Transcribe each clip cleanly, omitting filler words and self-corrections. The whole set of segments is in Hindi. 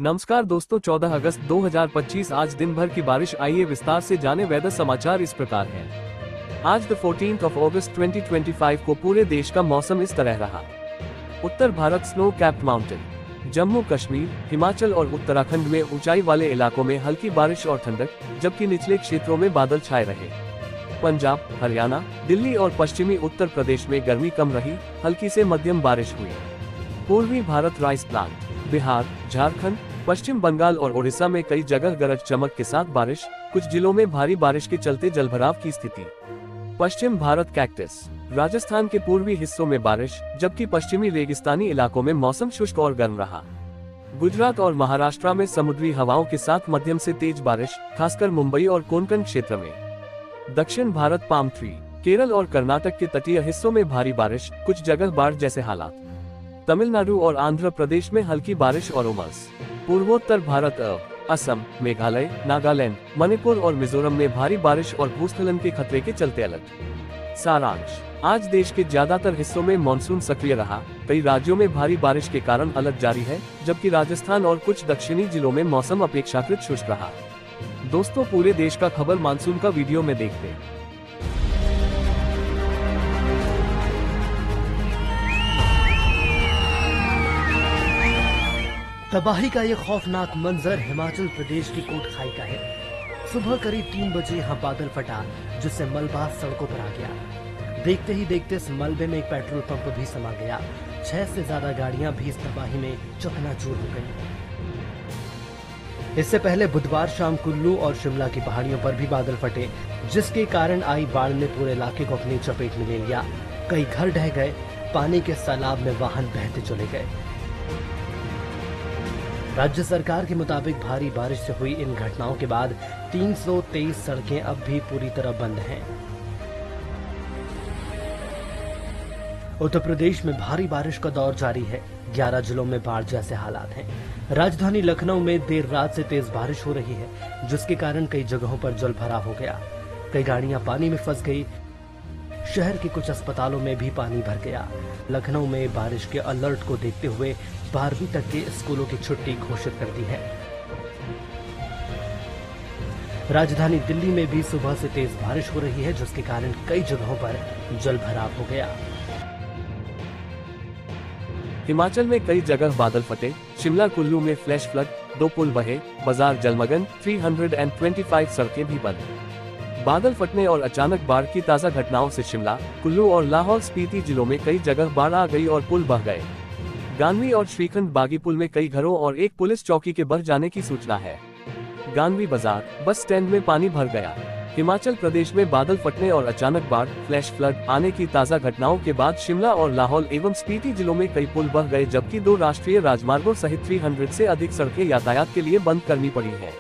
नमस्कार दोस्तों, 14 अगस्त 2025 आज दिन भर की बारिश। आइए विस्तार से जाने वेदर समाचार इस प्रकार हैं। आज द 14th of August 2025 को पूरे देश का मौसम इस तरह रहा। उत्तर Bharat snow capped mountain, Jammu Kashmir, Himachal और उत्तराखंड में ऊंचाई वाले इलाकों में हल्की बारिश और ठंडक, जबकि निचले क्षेत्रों में बादल छाए रहे। पंजाब, हरियाणा, दिल्ली और पश्चिमी उत्तर प्रदेश में गर्मी कम रही, हल्की से मध्यम बारिश हुई। पूर्वी भारत राइस प्लांट, बिहार, झारखंड, पश्चिम बंगाल और ओडिशा में कई जगह गरज चमक के साथ बारिश, कुछ जिलों में भारी बारिश के चलते जलभराव की स्थिति। पश्चिम भारत कैक्टस, राजस्थान के पूर्वी हिस्सों में बारिश, जबकि पश्चिमी रेगिस्तानी इलाकों में मौसम शुष्क और गर्म रहा। गुजरात और महाराष्ट्र में समुद्री हवाओं के साथ मध्यम से तेज बारिश, खासकर मुंबई और कोंकण क्षेत्र में। दक्षिण भारत पाम ट्री, केरल और कर्नाटक के तटीय हिस्सों में भारी बारिश, कुछ जगह बाढ़ जैसे हालात। तमिलनाडु और आंध्र प्रदेश में हल्की बारिश और उमस। पूर्वोत्तर भारत असम, मेघालय, नागालैंड, मणिपुर और मिजोरम में भारी बारिश और भूस्खलन के खतरे के चलते अलर्ट। सारांश, आज देश के ज्यादातर हिस्सों में मानसून सक्रिय रहा, कई राज्यों में भारी बारिश के कारण अलर्ट जारी है, जबकि राजस्थान और कुछ दक्षिणी जिलों में मौसम अपेक्षाकृत शुष्क रहा। दोस्तों, पूरे देश का खबर मानसून का वीडियो में देखते हैं। तबाही का ये खौफनाक मंजर हिमाचल प्रदेश की कोटखाई का है। सुबह करीब 3 बजे यहाँ बादल फटा, जिससे मलबा सड़कों पर आ गया। देखते ही देखते इस मलबे में एक पेट्रोल पंप भी समा गया। 6 से ज्यादा गाड़ियां भी इस तबाही में चकनाचूर हो गईं। इससे पहले बुधवार शाम कुल्लू और शिमला की पहाड़ियों पर भी बादल फटे, जिसके कारण आई बाढ़ ने पूरे इलाके को अपनी चपेट में ले लिया। कई घर ढह गए, पानी के सैलाब में वाहन बहते चले गए। राज्य सरकार के मुताबिक भारी बारिश से हुई इन घटनाओं के बाद 323 सड़कें अब भी पूरी तरह बंद हैं। उत्तर प्रदेश में भारी बारिश का दौर जारी है। 11 जिलों में बाढ़ जैसे हालात हैं। राजधानी लखनऊ में देर रात से तेज बारिश हो रही है, जिसके कारण कई जगहों पर जल भराव हो गया। कई गाड़ियां पानी में फंस गई। शहर के कुछ अस्पतालों में भी पानी भर गया। लखनऊ में बारिश के अलर्ट को देखते हुए 12वीं तक के स्कूलों की छुट्टी घोषित कर दी है। राजधानी दिल्ली में भी सुबह से तेज बारिश हो रही है, जिसके कारण कई जगहों पर जल भराव हो गया। हिमाचल में कई जगह बादल फटे, शिमला कुल्लू में फ्लैश फ्लड, 2 पुल बहे, बाजार जलमग्न, 325 सड़कें भी बंद। बादल फटने और अचानक बाढ़ की ताजा घटनाओं से शिमला, कुल्लू और लाहौल स्पीति जिलों में कई जगह बाढ़ आ गई और पुल बह गए। गानवी और श्रीखंड बागी पुल में कई घरों और एक पुलिस चौकी के बह जाने की सूचना है। गानवी बाजार, बस स्टैंड में पानी भर गया। हिमाचल प्रदेश में बादल फटने और अचानक बाढ़, फ्लैश फ्लड आने की ताजा घटनाओं के बाद शिमला और लाहौल एवं स्पीति जिलों में कई पुल बह गए, जबकि 2 राष्ट्रीय राजमार्गों सहित 300 से अधिक सड़कें यातायात के लिए बंद करनी पड़ी हैं।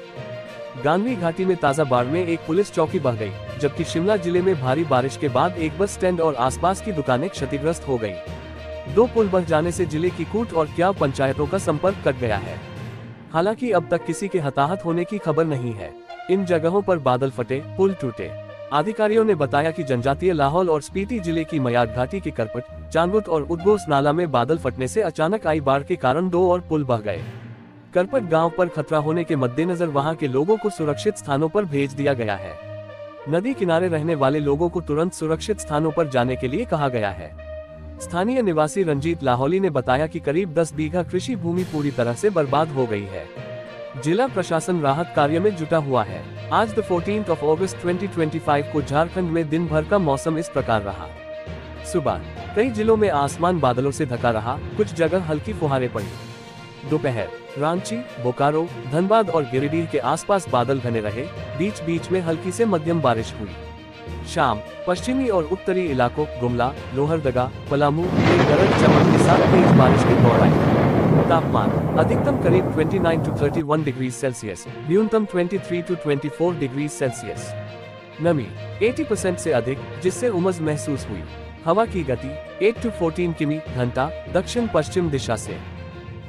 गानवी घाटी में ताजा बाढ़ में एक पुलिस चौकी बह गई, जबकि शिमला जिले में भारी बारिश के बाद एक बस स्टैंड और आसपास की दुकानें क्षतिग्रस्त हो गयी। 2 पुल बह जाने से जिले की कूट और क्याव पंचायतों का संपर्क कट गया है। हालांकि अब तक किसी के हताहत होने की खबर नहीं है। इन जगहों पर बादल फटे, पुल टूटे। अधिकारियों ने बताया कि जनजातीय लाहौल और स्पीति जिले की मयाद घाटी के करपट, चांदवुत और उद्घोष नाला में बादल फटने से अचानक आई बाढ़ के कारण 2 और पुल बह गए। करपट गांव पर खतरा होने के मद्देनजर वहां के लोगों को सुरक्षित स्थानों पर भेज दिया गया है। नदी किनारे रहने वाले लोगों को तुरंत सुरक्षित स्थानों पर जाने के लिए कहा गया है। स्थानीय निवासी रंजीत लाहौली ने बताया कि करीब 10 बीघा कृषि भूमि पूरी तरह से बर्बाद हो गई है। जिला प्रशासन राहत कार्य में जुटा हुआ है। आज द 14th of August 2025 को झारखंड में दिन भर का मौसम इस प्रकार रहा। सुबह कई जिलों में आसमान बादलों से ढका रहा, कुछ जगह हल्की फुहारें पड़ी। दोपहर रांची, बोकारो, धनबाद और गिरिडीह के आसपास बादल घने रहे, बीच बीच में हल्की से मध्यम बारिश हुई। शाम पश्चिमी और उत्तरी इलाकों गुमला, लोहरदगा, पलामू में गरज चमक के साथ तेज बारिश के दौर आई। तापमान अधिकतम करीब 29 to 31 डिग्री सेल्सियस, न्यूनतम 23 to 24 डिग्री सेल्सियस। नमी 80% से अधिक, जिससे उमस महसूस हुई। हवा की गति 8 to 14 किमी घंटा दक्षिण पश्चिम दिशा से।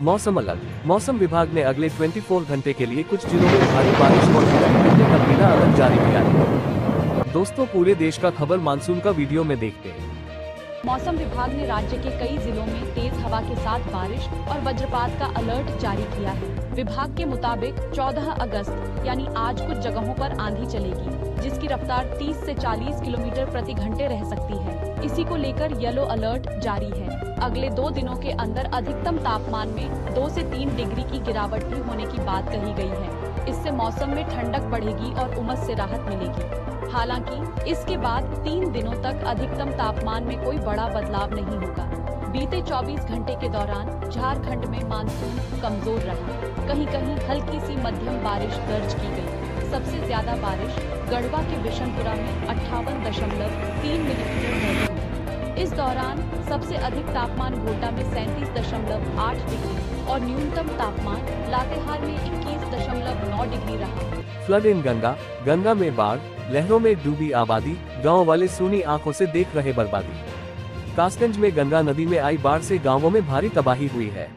मौसम अलर्ट, मौसम विभाग ने अगले 24 घंटे के लिए कुछ जिलों में भारी बारिश और गिरने का पीला अलर्ट जारी किया है। दोस्तों, पूरे देश का खबर मानसून का वीडियो में देखते हैं। मौसम विभाग ने राज्य के कई जिलों में तेज हवा के साथ बारिश और वज्रपात का अलर्ट जारी किया है। विभाग के मुताबिक 14 अगस्त यानी आज कुछ जगहों पर आंधी चलेगी, जिसकी रफ्तार 30 से 40 किलोमीटर प्रति घंटे रह सकती है। इसी को लेकर येलो अलर्ट जारी है। अगले 2 दिनों के अंदर अधिकतम तापमान में 2 से 3 डिग्री की गिरावट भी होने की बात कही गई है। इससे मौसम में ठंडक बढ़ेगी और उमस से राहत मिलेगी। हालांकि इसके बाद 3 दिनों तक अधिकतम तापमान में कोई बड़ा बदलाव नहीं होगा। बीते 24 घंटे के दौरान झारखंड में मानसून कमजोर रहा। कहीं कहीं हल्की सी मध्यम बारिश दर्ज की गई। सबसे ज्यादा बारिश गढ़वा के बिशनपुरा में 58.3 मिलीमीटर दर्ज हुई। इस दौरान सबसे अधिक तापमान गोटा में 37.8 डिग्री और न्यूनतम तापमान लातेहार में 21.9 डिग्री रहा। फ्लड इन गंगा, गंगा में बाढ़, लहरों में डूबी आबादी, गांव वाले सूनी आंखों से देख रहे बर्बादी। कासगंज में गंगा नदी में आई बाढ़ से गांवों में भारी तबाही हुई है।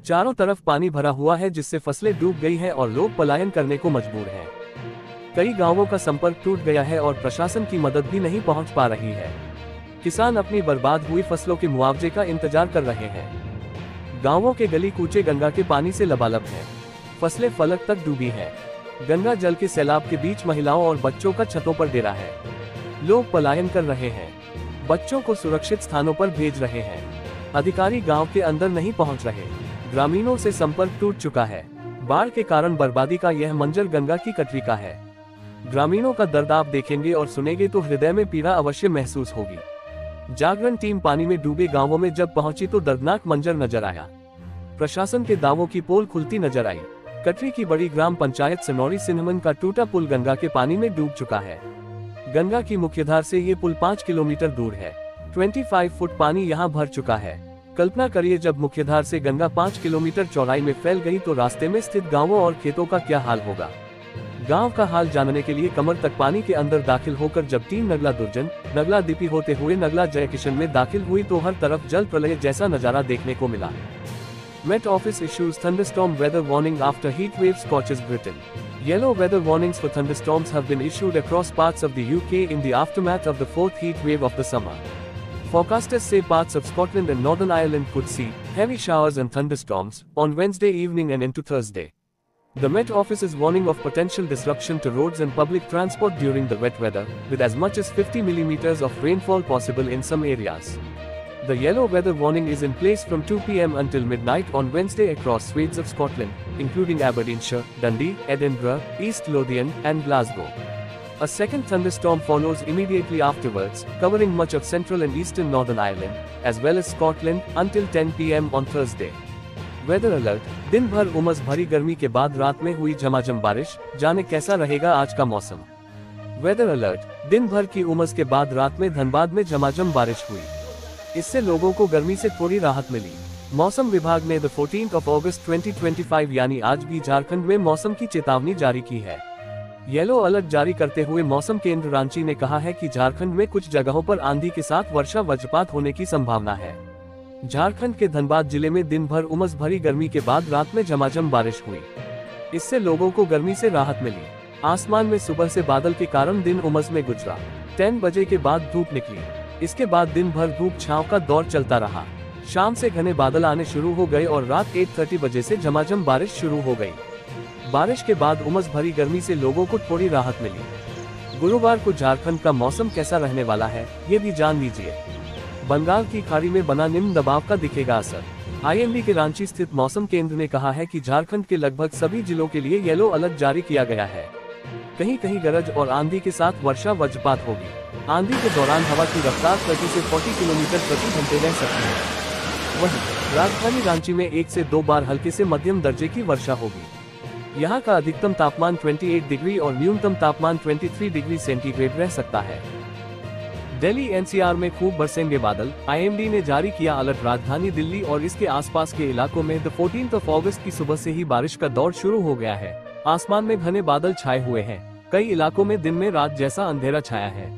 चारों तरफ पानी भरा हुआ है, जिससे फसलें डूब गई हैं और लोग पलायन करने को मजबूर हैं। कई गांवों का संपर्क टूट गया है और प्रशासन की मदद भी नहीं पहुंच पा रही है। किसान अपनी बर्बाद हुई फसलों के मुआवजे का इंतजार कर रहे हैं। गांवों के गली कूचे गंगा के पानी से लबालब हैं। फसलें फलक तक डूबी हैं। गंगा जल के सैलाब के बीच महिलाओं और बच्चों का छतों पर डेरा है। लोग पलायन कर रहे हैं। बच्चों को सुरक्षित स्थानों पर भेज रहे हैं। अधिकारी गांव के अंदर नहीं पहुंच रहे। ग्रामीणों से संपर्क टूट चुका है। बाढ़ के कारण बर्बादी का यह मंजर गंगा की कटरी का है। ग्रामीणों का दर्द आप देखेंगे और सुनेंगे तो हृदय में पीड़ा अवश्य महसूस होगी। जागरण टीम पानी में डूबे गांवों में जब पहुंची तो दर्दनाक मंजर नजर आया। प्रशासन के दावों की पोल खुलती नजर आई। कटरी की बड़ी ग्राम पंचायत सनौरी सिन्हमन का टूटा पुल गंगा के पानी में डूब चुका है। गंगा की मुख्यधार से ये पुल 5 किलोमीटर दूर है। 25 फुट पानी यहाँ भर चुका है। कल्पना करिए जब मुख्यधार से गंगा 5 किलोमीटर चौड़ाई में फैल गई तो रास्ते में स्थित गांवों और खेतों का क्या हाल होगा। गांव का हाल जानने के लिए कमर तक पानी के अंदर दाखिल होकर जब टीम नगला दुर्जन, नगला दीपी होते हुए नगला जयकिशन में दाखिल हुई तो हर तरफ जल प्रलय जैसा नजारा देखने को मिला। Met Office issues thunderstorm weather warning after heat wave scorches Britain. Yellow weather warnings for thunderstorms have been issued across parts of the UK in the aftermath of the 4th heat wave of the summer. Forecasters say parts of Scotland and Northern Ireland could see heavy showers and thunderstorms on Wednesday evening and into Thursday. The Met Office is warning of potential disruption to roads and public transport during the wet weather, with as much as 50 millimeters of rainfall possible in some areas. The yellow weather warning is in place from 2 p.m. until midnight on Wednesday across swathes of Scotland, including Aberdeenshire, Dundee, Edinburgh, East Lothian, and Glasgow. A second thunderstorm follows immediately afterwards, covering much of central and eastern Northern Ireland, as well as Scotland, until 10 p.m. on Thursday. Weather alert, दिन भर उमस भरी गर्मी के बाद रात में हुई झमाझम बारिश, जाने कैसा रहेगा आज का मौसम। वेदर अलर्ट, दिन भर की उमस के बाद रात में धनबाद में झमाझम बारिश हुई। इससे लोगों को गर्मी से थोड़ी राहत मिली। मौसम विभाग ने 14 अगस्त 2025 यानी आज भी झारखंड में मौसम की चेतावनी जारी की है। येलो अलर्ट जारी करते हुए मौसम केंद्र रांची ने कहा है कि झारखंड में कुछ जगहों पर आंधी के साथ वर्षा वज्रपात होने की संभावना है। झारखंड के धनबाद जिले में दिन भर उमस भरी गर्मी के बाद रात में झमाझम बारिश हुई। इससे लोगों को गर्मी से राहत मिली। आसमान में सुबह से बादल के कारण दिन उमस में गुजरा। 10 बजे के बाद धूप निकली। इसके बाद दिन भर धूप छांव का दौर चलता रहा। शाम से घने बादल आने शुरू हो गए और रात 8:30 बजे से झमाझम बारिश शुरू हो गई। बारिश के बाद उमस भरी गर्मी से लोगों को थोड़ी राहत मिली। गुरुवार को झारखंड का मौसम कैसा रहने वाला है, ये भी जान लीजिए। बंगाल की खाड़ी में बना निम्न दबाव का दिखेगा असर। IMD के रांची स्थित मौसम केंद्र ने कहा है कि झारखंड के लगभग सभी जिलों के लिए येलो अलर्ट जारी किया गया है। कहीं कहीं गरज और आंधी के साथ वर्षा वज्रपात होगी। आंधी के दौरान हवा की रफ्तार 30 से 40 किलोमीटर प्रति घंटे रह सकती है। वहीं राजधानी रांची में 1 से 2 बार हल्के से मध्यम दर्जे की वर्षा होगी। यहाँ का अधिकतम तापमान 28 डिग्री और न्यूनतम तापमान 23 डिग्री सेंटीग्रेड रह सकता है। दिल्ली NCR में खूब बरसेंगे बादल। IMD ने जारी किया अलर्ट। राजधानी दिल्ली और इसके आसपास के इलाकों में 14 अगस्त की सुबह से ही बारिश का दौर शुरू हो गया है। आसमान में घने बादल छाए हुए हैं। कई इलाकों में दिन में रात जैसा अंधेरा छाया है।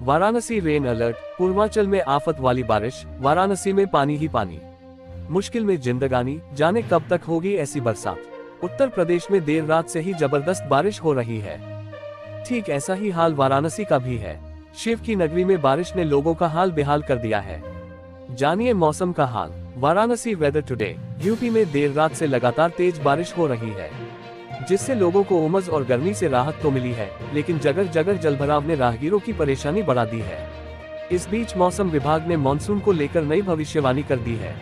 Varanasi rain alert. पूर्वांचल में आफत वाली बारिश, वाराणसी में पानी ही पानी। मुश्किल में जिंदगानी, जाने कब तक होगी ऐसी बरसात। उत्तर प्रदेश में देर रात से ही जबरदस्त बारिश हो रही है। ठीक ऐसा ही हाल वाराणसी का भी है। शिव की नगरी में बारिश ने लोगों का हाल बेहाल कर दिया है। जानिए मौसम का हाल। Varanasi weather today. यूपी में देर रात से लगातार तेज बारिश हो रही है, जिससे लोगों को उमस और गर्मी से राहत तो मिली है, लेकिन जगह जगह जलभराव ने राहगीरों की परेशानी बढ़ा दी है। इस बीच मौसम विभाग ने मानसून को लेकर नई भविष्यवाणी कर दी है।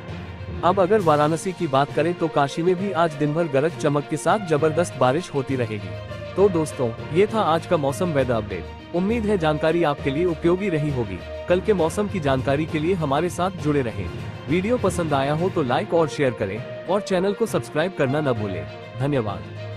अब अगर वाराणसी की बात करें तो काशी में भी आज दिन भर गरज चमक के साथ जबरदस्त बारिश होती रहेगी। तो दोस्तों, ये था आज का मौसम वेदर अपडेट। उम्मीद है जानकारी आपके लिए उपयोगी रही होगी। कल के मौसम की जानकारी के लिए हमारे साथ जुड़े रहें। वीडियो पसंद आया हो तो लाइक और शेयर करें और चैनल को सब्सक्राइब करना न भूलें। धन्यवाद।